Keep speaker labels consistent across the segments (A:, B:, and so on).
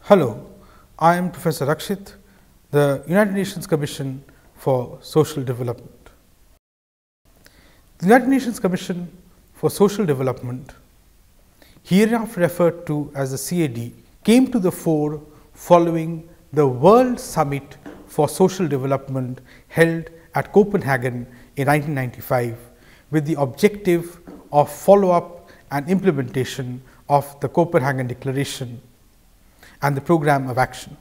A: Hello, I am Professor Rakshit, the United Nations Commission for Social Development. The United Nations Commission for Social Development, hereinafter referred to as the CAD, came to the fore following the World Summit for Social Development held at Copenhagen in 1995, with the objective of follow-up and implementation of the Copenhagen Declaration and the Program of Action.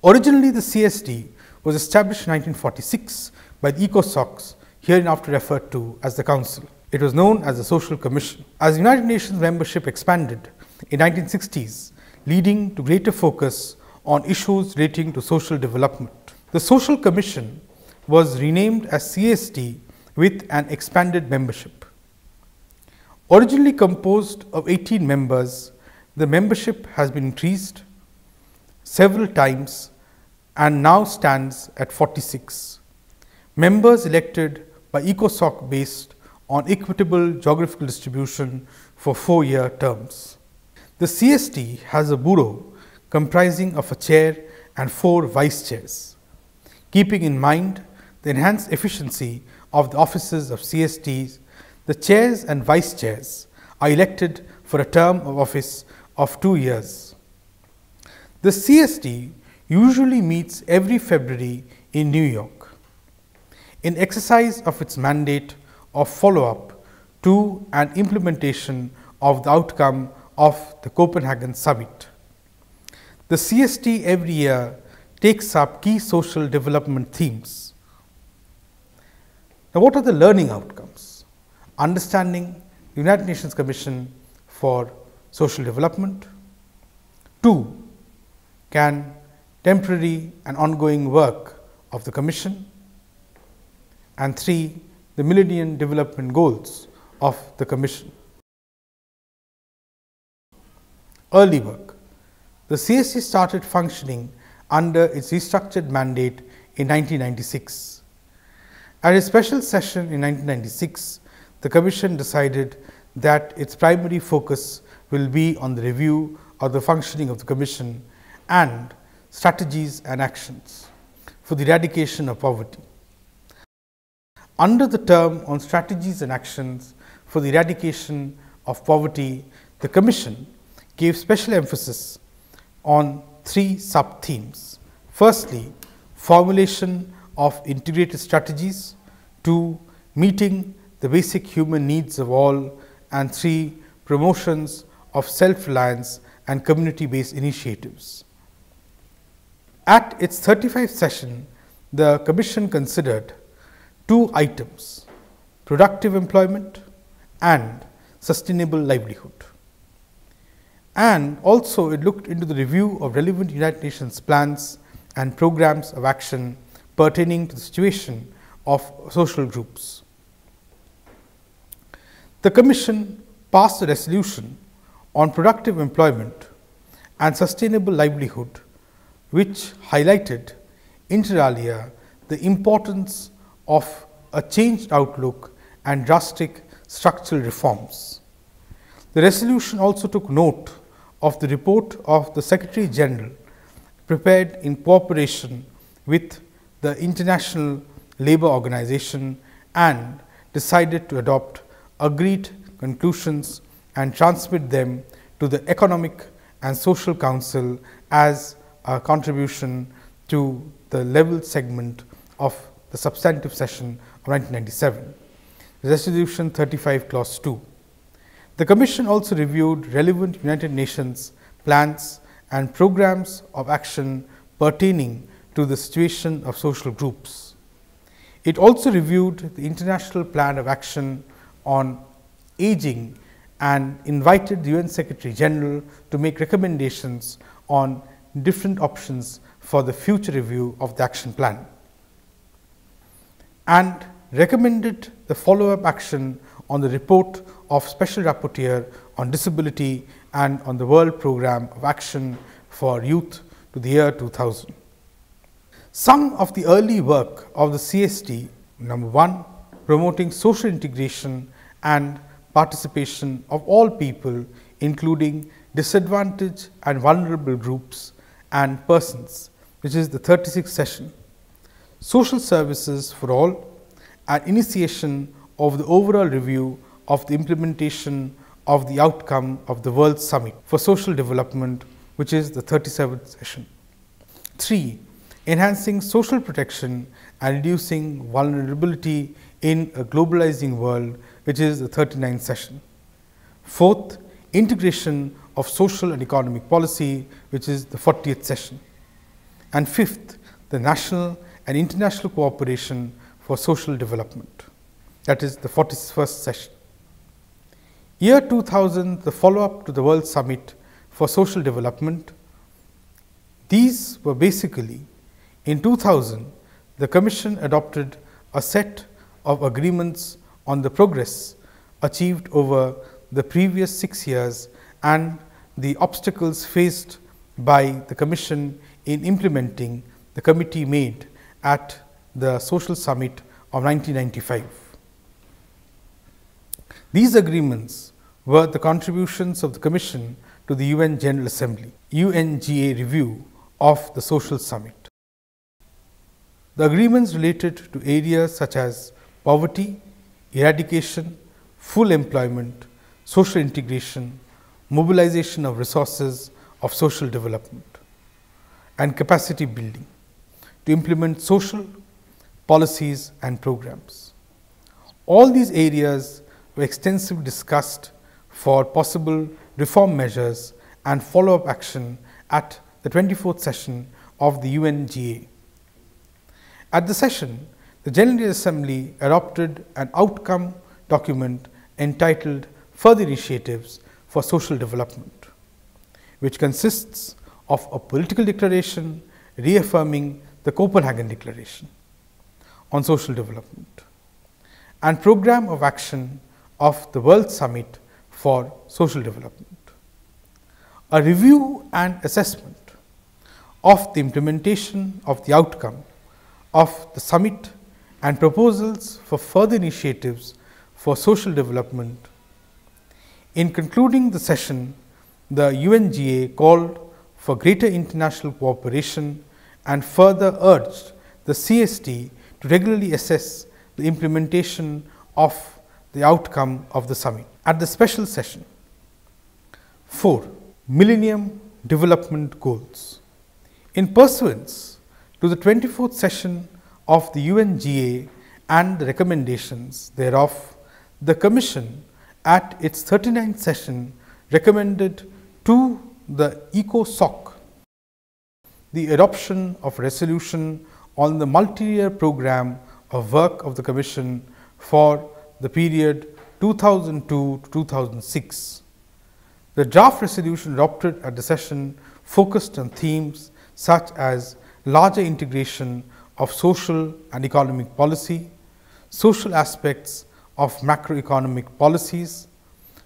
A: Originally, the CSD was established in 1946 by the ECOSOCs, hereinafter referred to as the Council. It was known as the Social Commission. As the United Nations membership expanded in 1960s, leading to greater focus on issues relating to social development, the Social Commission was renamed as CSD with an expanded membership. Originally composed of 18 members, the membership has been increased several times and now stands at 46. Members elected by ECOSOC based on equitable geographical distribution for 4-year terms. The CSD has a bureau comprising of a chair and 4 vice chairs. Keeping in mind the enhanced efficiency of the offices of CSDs, the chairs and vice chairs are elected for a term of office of 2 years. The CSD usually meets every February in New York in exercise of its mandate of follow-up to and implementation of the outcome of the Copenhagen Summit. The CSD every year takes up key social development themes. Now, what are the learning outcomes? Understanding the United Nations Commission for Social Development. 2. Can temporary and ongoing work of the Commission. And 3. The Millennium Development Goals of the Commission. Early work. The CSD started functioning under its restructured mandate in 1996. At a special session in 1996, the Commission decided that its primary focus will be on the review of the functioning of the Commission and strategies and actions for the eradication of poverty. Under the term on strategies and actions for the eradication of poverty, the Commission gave special emphasis on 3 sub-themes. Firstly, formulation of integrated strategies. 2. Meeting the basic human needs of all. And 3. Promotions of self-reliance and community-based initiatives. At its 35th session, the Commission considered 2 items: productive employment and sustainable livelihood. And also it looked into the review of relevant United Nations plans and programs of action pertaining to the situation of social groups. The Commission passed a resolution on productive employment and sustainable livelihood, which highlighted inter alia the importance of a changed outlook and drastic structural reforms. The resolution also took note of the report of the Secretary General prepared in cooperation with the International Labour Organization and decided to adopt agreed conclusions and transmit them to the Economic and Social Council as a contribution to the level segment of the substantive session of 1997, Resolution 35 Clause 2. The Commission also reviewed relevant United Nations plans and programs of action pertaining to the situation of social groups. It also reviewed the International Plan of Action on Aging and invited the UN Secretary General to make recommendations on different options for the future review of the action plan, and recommended the follow-up action on the report of Special Rapporteur on Disability and on the World Programme of Action for Youth to the year 2000. Some of the early work of the CSD: number 1, promoting social integration and participation of all people, including disadvantaged and vulnerable groups and persons, which is the 36th session, social services for all, and initiation of the overall review of the implementation of the outcome of the World Summit for Social Development, which is the 37th session. 3. Enhancing social protection and reducing vulnerability in a globalizing world, which is the 39th session. 4th, integration of social and economic policy, which is the 40th session. And 5th, the national and international cooperation for social development, that is the 41st session. Year 2000, the follow-up to the World Summit for Social Development. These were basically, in 2000, the Commission adopted a set of agreements on the progress achieved over the previous 6 years and the obstacles faced by the Commission in implementing the committee made at the Social Summit of 1995. These agreements were the contributions of the Commission to the UN General Assembly, UNGA review of the Social Summit. The agreements related to areas such as poverty, eradication, full employment, social integration, mobilization of resources of social development, and capacity building to implement social policies and programs. All these areas were extensively discussed for possible reform measures and follow-up action at the 24th session of the UNGA. At the session, the General Assembly adopted an outcome document entitled Further Initiatives for Social Development, which consists of a political declaration reaffirming the Copenhagen Declaration on Social Development and program of action of the World Summit for Social Development, a review and assessment of the implementation of the outcome of the summit and proposals for further initiatives for social development. In concluding the session, the UNGA called for greater international cooperation and further urged the CSD to regularly assess the implementation of the outcome of the summit. At the special session, 4. Millennium Development Goals. In pursuance to the 24th session of the UNGA and the recommendations thereof, the Commission at its 39th session recommended to the ECOSOC the adoption of resolution on the multi-year program of work of the Commission for the period 2002 to 2006. The draft resolution adopted at the session focused on themes such as larger integration of social and economic policy, social aspects of macroeconomic policies,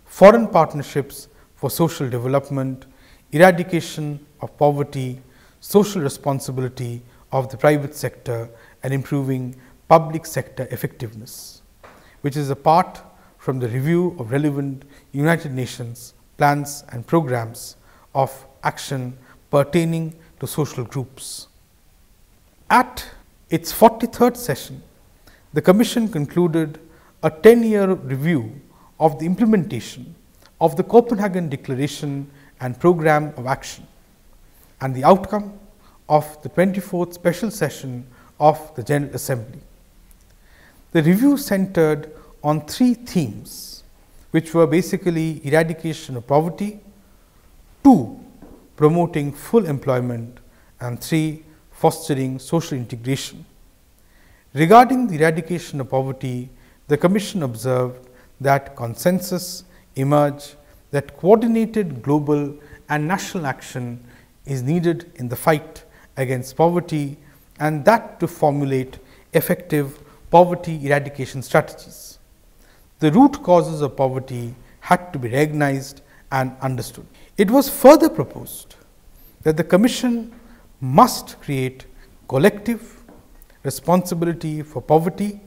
A: foreign partnerships for social development, eradication of poverty, social responsibility of the private sector, and improving public sector effectiveness, which is apart from the review of relevant United Nations plans and programs of action pertaining to social groups. At its 43rd session, the Commission concluded a 10-year review of the implementation of the Copenhagen Declaration and Program of Action and the outcome of the 24th special session of the General Assembly. The review centered on 3 themes, which were basically eradication of poverty, 2. Promoting full employment, and 3. Fostering social integration. Regarding the eradication of poverty, the Commission observed that consensus emerged that coordinated global and national action is needed in the fight against poverty, and that to formulate effective poverty eradication strategies. The root causes of poverty had to be recognized and understood. It was further proposed that the Commission must create collective responsibility for poverty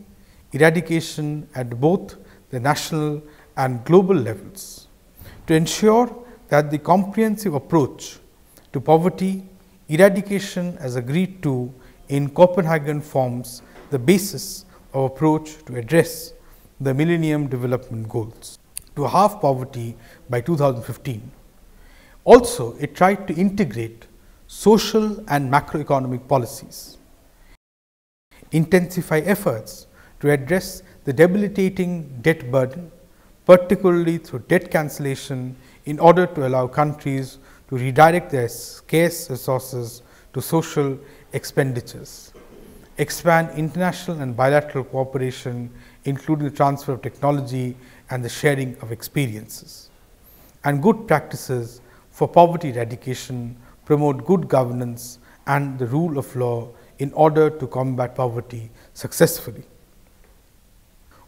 A: eradication at both the national and global levels to ensure that the comprehensive approach to poverty eradication as agreed to in Copenhagen forms the basis of approach to address the Millennium Development Goals to halve poverty by 2015. Also, it tried to integrate social and macroeconomic policies, intensify efforts to address the debilitating debt burden, particularly through debt cancellation, in order to allow countries to redirect their scarce resources to social expenditures, expand international and bilateral cooperation, including the transfer of technology and the sharing of experiences, and good practices for poverty eradication, promote good governance and the rule of law in order to combat poverty successfully.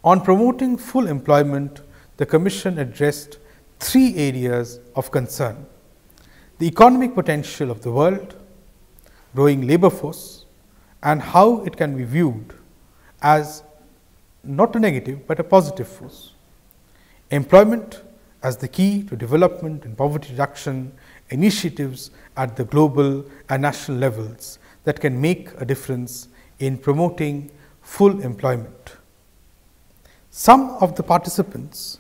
A: On promoting full employment, the Commission addressed three areas of concern: the economic potential of the world, growing labor force, and how it can be viewed as not a negative but a positive force. Employment as the key to development and poverty reduction initiatives at the global and national levels that can make a difference in promoting full employment. Some of the participants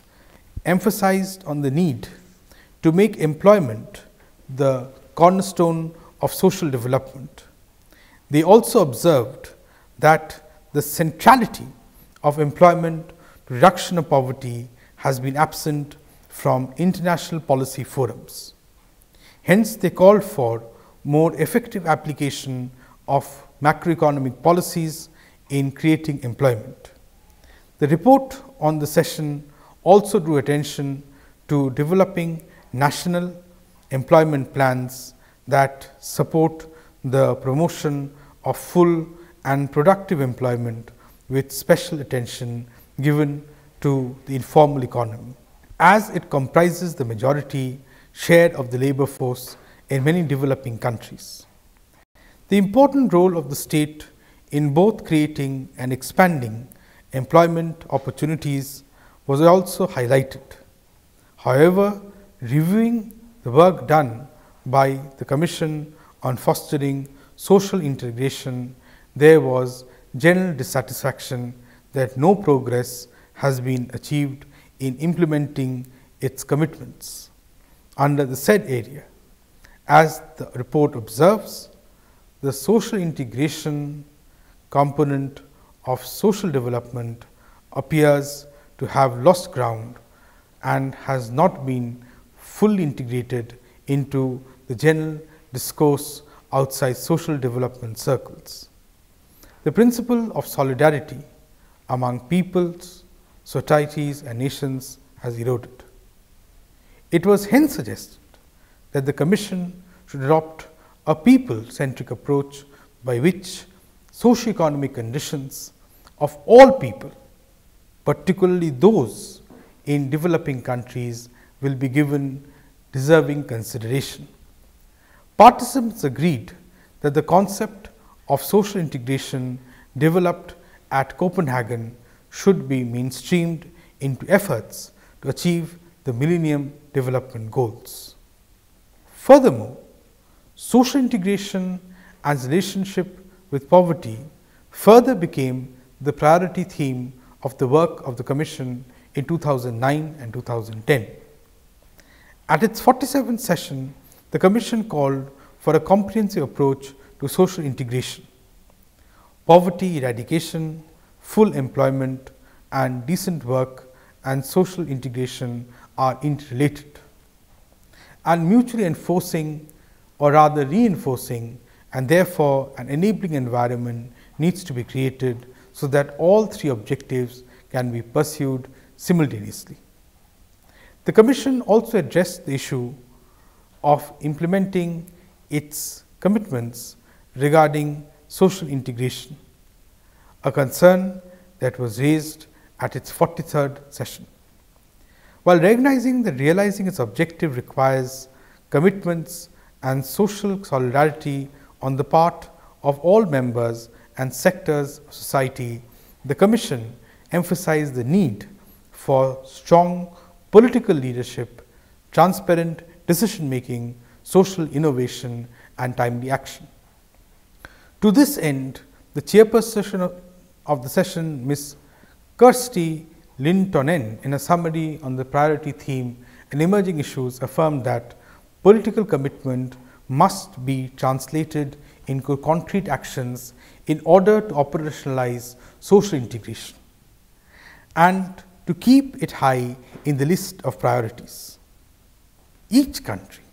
A: emphasized on the need to make employment the cornerstone of social development. They also observed that the centrality of employment to reduction of poverty has been absent from international policy forums. Hence, they called for more effective application of macroeconomic policies in creating employment. The report on the session also drew attention to developing national employment plans that support the promotion of full and productive employment, with special attention given to the informal economy, as it comprises the majority share of the labor force in many developing countries. The important role of the state in both creating and expanding employment opportunities was also highlighted. However, reviewing the work done by the Commission on fostering social integration, there was general dissatisfaction that no progress has been achieved in implementing its commitments under the said area. As the report observes, the social integration component of social development appears to have lost ground and has not been fully integrated into the general discourse outside social development circles. The principle of solidarity among peoples, societies and nations has eroded. It was hence suggested that the Commission should adopt a people-centric approach by which socio-economic conditions of all people, particularly those in developing countries, will be given deserving consideration. Participants agreed that the concept of social integration developed at Copenhagen should be mainstreamed into efforts to achieve the Millennium Development Goals. Furthermore, social integration and relationship with poverty further became the priority theme of the work of the Commission in 2009 and 2010. At its 47th session, the Commission called for a comprehensive approach to social integration. Poverty eradication, full employment, and decent work and social integration are interrelated, and mutually enforcing, or rather reinforcing, and therefore an enabling environment needs to be created so that all three objectives can be pursued simultaneously. The Commission also addressed the issue of implementing its commitments regarding social integration, a concern that was raised at its 43rd session. While recognizing that realizing its objective requires commitments and social solidarity on the part of all members and sectors of society, the Commission emphasized the need for strong political leadership, transparent decision making, social innovation, and timely action. To this end, the chairperson of the session, Ms. Kirsty Lintonen, in a summary on the priority theme and emerging issues, affirmed that political commitment must be translated into concrete actions in order to operationalize social integration and to keep it high in the list of priorities. Each country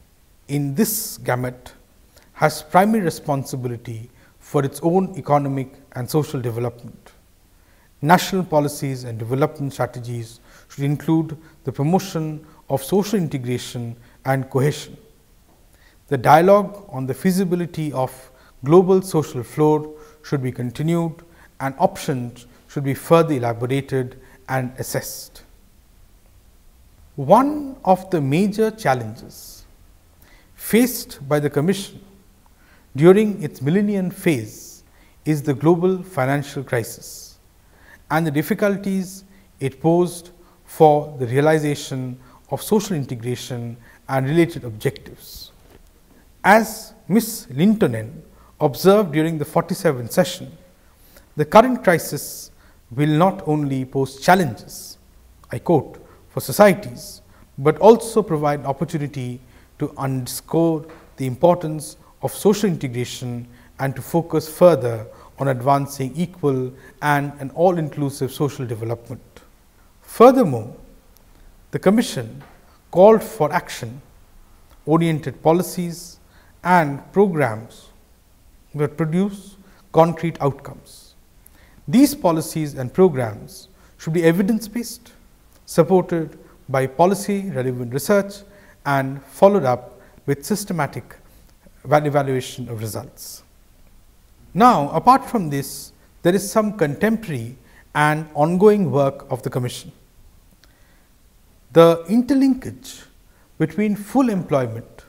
A: in this gamut has primary responsibility for its own economic and social development. National policies and development strategies should include the promotion of social integration and cohesion. The dialogue on the feasibility of global social floor should be continued and options should be further elaborated and assessed. One of the major challenges faced by the Commission during its millennium phase is the global financial crisis and the difficulties it posed for the realization of social integration and related objectives. As Ms. Lintonen observed during the 47th session, the current crisis will not only pose challenges, I quote, for societies, but also provide opportunity to underscore the importance of social integration and to focus further on advancing equal and an all-inclusive social development. Furthermore, the Commission called for action-oriented policies and programs that produce concrete outcomes. These policies and programs should be evidence-based, supported by policy-relevant research and followed up with systematic evaluation of results. Now, apart from this, there is some contemporary and ongoing work of the Commission. The interlinkage between full employment,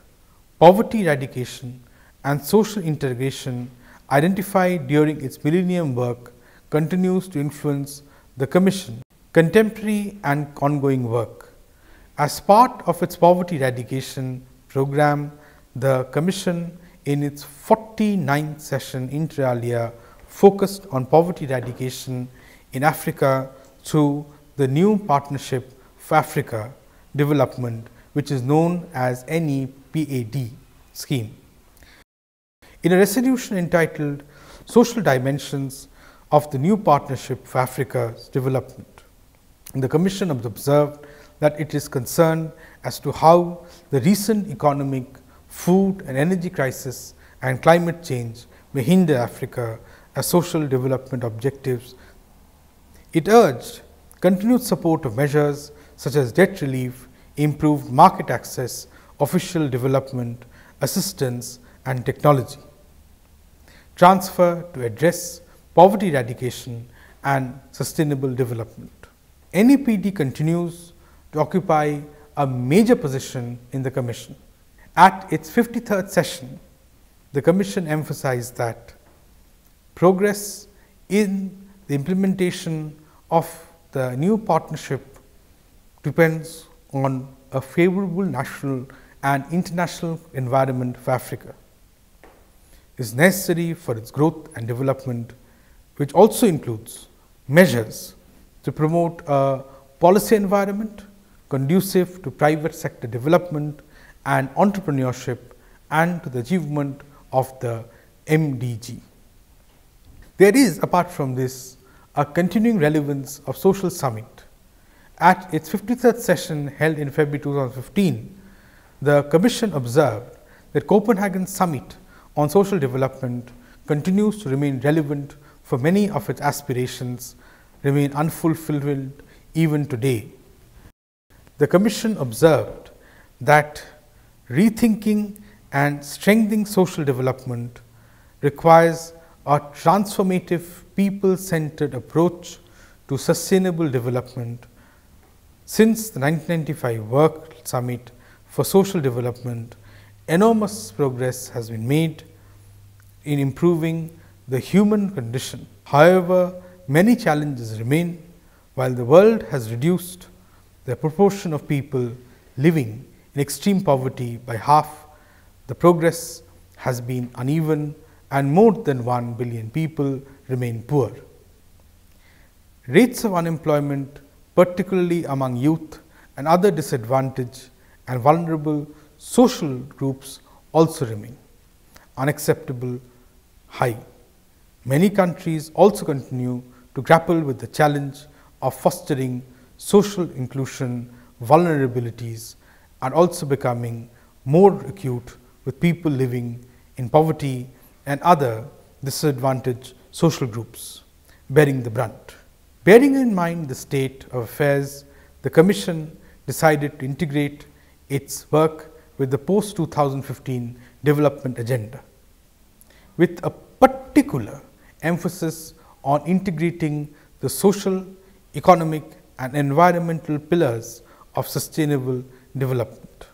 A: poverty eradication, and social integration identified during its millennium work continues to influence the Commission contemporary and ongoing work. As part of its poverty eradication program, the Commission in its 49th session inter alia focused on poverty eradication in Africa through the new Partnership for Africa Development, which is known as NEPAD scheme. In a resolution entitled Social Dimensions of the New Partnership for Africa's Development, the Commission observed that it is concerned as to how the recent economic, food and energy crisis and climate change may hinder Africa's social development objectives. It urged continued support of measures such as debt relief, improved market access, official development, assistance and technology transfer to address poverty eradication and sustainable development. NEPD continues to occupy a major position in the Commission. At its 53rd session, the Commission emphasized that progress in the implementation of the new partnership depends on a favorable national and international environment for Africa. It is necessary for its growth and development, which also includes measures to promote a policy environment conducive to private sector development and entrepreneurship and to the achievement of the MDG. There is, apart from this, a continuing relevance of social summit. At its 53rd session held in February 2015, the Commission observed that Copenhagen Summit on Social Development continues to remain relevant for many of its aspirations remain unfulfilled even today. The Commission observed that rethinking and strengthening social development requires a transformative people-centered approach to sustainable development. Since the 1995 World Summit for Social Development, enormous progress has been made in improving the human condition. However, many challenges remain. While the world has reduced the proportion of people living in extreme poverty by half, the progress has been uneven and more than 1 billion people remain poor. Rates of unemployment, particularly among youth and other disadvantaged and vulnerable social groups, also remain unacceptable high. Many countries also continue to grapple with the challenge of fostering social inclusion. Vulnerabilities are also becoming more acute, with people living in poverty and other disadvantaged social groups bearing the brunt. Bearing in mind the state of affairs, the Commission decided to integrate its work with the post-2015 development agenda, with a particular emphasis on integrating the social, economic and environmental pillars of sustainable development.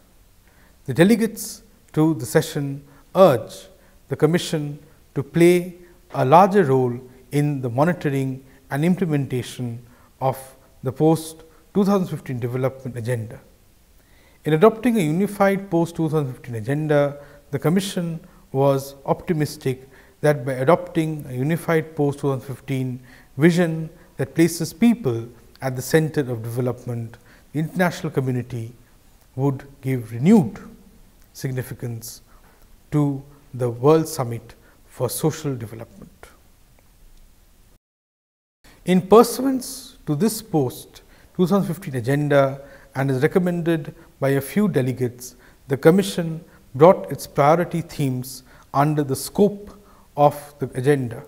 A: The delegates to the session urge the Commission to play a larger role in the monitoring and implementation of the post-2015 development agenda. In adopting a unified post-2015 agenda, the Commission was optimistic that by adopting a unified post-2015 vision that places people at the center of development, the international community would give renewed significance to the World Summit for Social Development. In pursuance to this post-2015 agenda and as recommended by a few delegates, the Commission brought its priority themes under the scope of the agenda.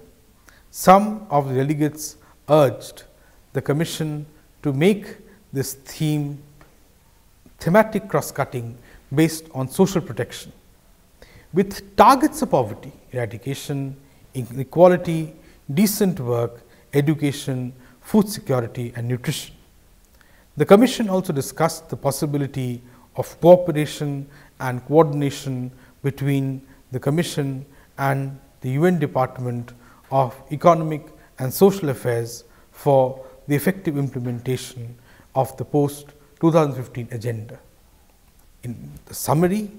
A: Some of the delegates urged the Commission to make this thematic cross-cutting based on social protection, with targets of poverty eradication, inequality, decent work, education, food security and nutrition. The Commission also discussed the possibility of cooperation and coordination between the Commission and the UN Department of Economic and Social Affairs for the effective implementation of the post-2015 agenda. In the summary,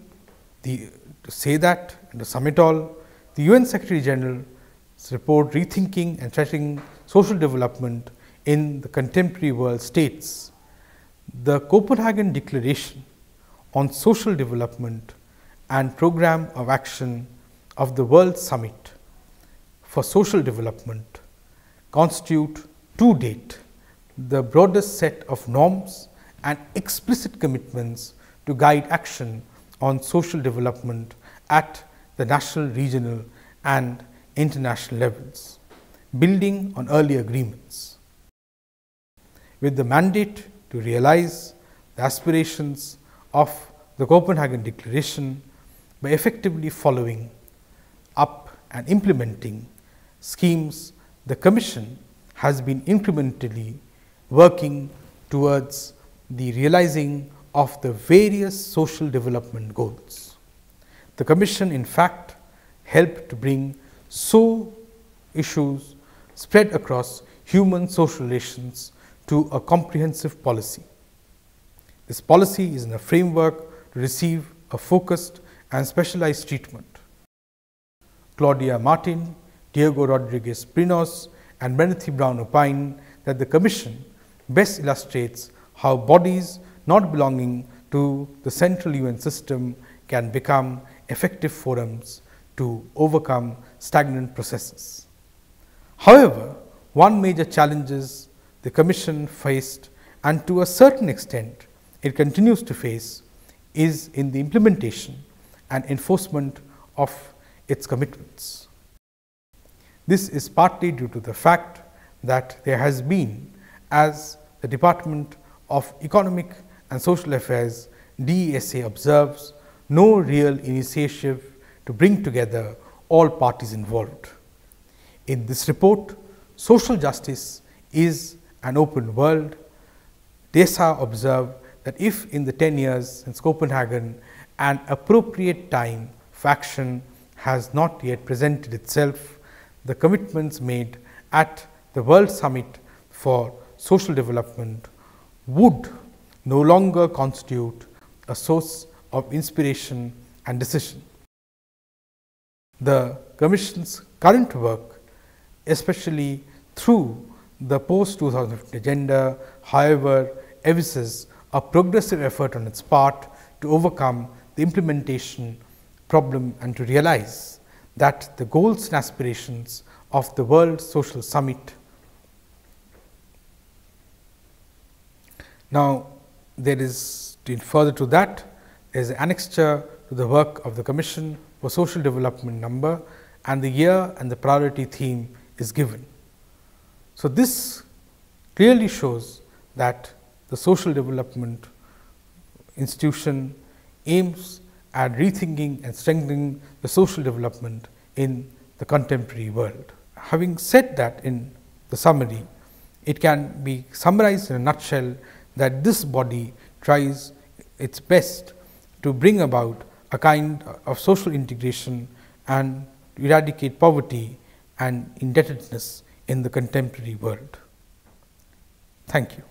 A: to say that, and to sum it all, the UN Secretary General's report Rethinking and Threatening Social Development in the Contemporary World states, the Copenhagen Declaration on Social Development and Program of Action of the World Summit for Social Development constitute to date the broadest set of norms and explicit commitments to guide action on social development at the national, regional and international levels, building on early agreements, with the mandate to realize the aspirations of the Copenhagen Declaration by effectively following up and implementing schemes. The Commission has been incrementally working towards the realizing of the various social development goals. The Commission in fact helped to bring issues spread across human social relations to a comprehensive policy. This policy is in a framework to receive a focused and specialized treatment. Claudia Martin, Diego Rodriguez Prinos and Benethy Brown opine that the Commission best illustrates how bodies not belonging to the central UN system can become effective forums to overcome stagnant processes. However, one major challenge the Commission faced, and to a certain extent it continues to face, is in the implementation and enforcement of its commitments. This is partly due to the fact that there has been, as the Department of Economic and Social Affairs DESA observes, no real initiative to bring together all parties involved. In this report, Social Justice is an Open World, DESA observe that if in the 10 years since Copenhagen an appropriate time for action has not yet presented itself, the commitments made at the World Summit for Social Development would no longer constitute a source of inspiration and decision. The Commission's current work, especially through the post-2015 agenda, however, evinces a progressive effort on its part to overcome the implementation problem and to realize that the goals and aspirations of the World Social Summit. Now, there is, further to that, there is an annexure to the work of the Commission for Social Development number, and the year and the priority theme is given. So, this clearly shows that the social development institution aims at rethinking and strengthening the social development in the contemporary world. Having said that, in the summary, it can be summarized in a nutshell that this body tries its best to bring about a kind of social integration and eradicate poverty and indebtedness in the contemporary world. Thank you.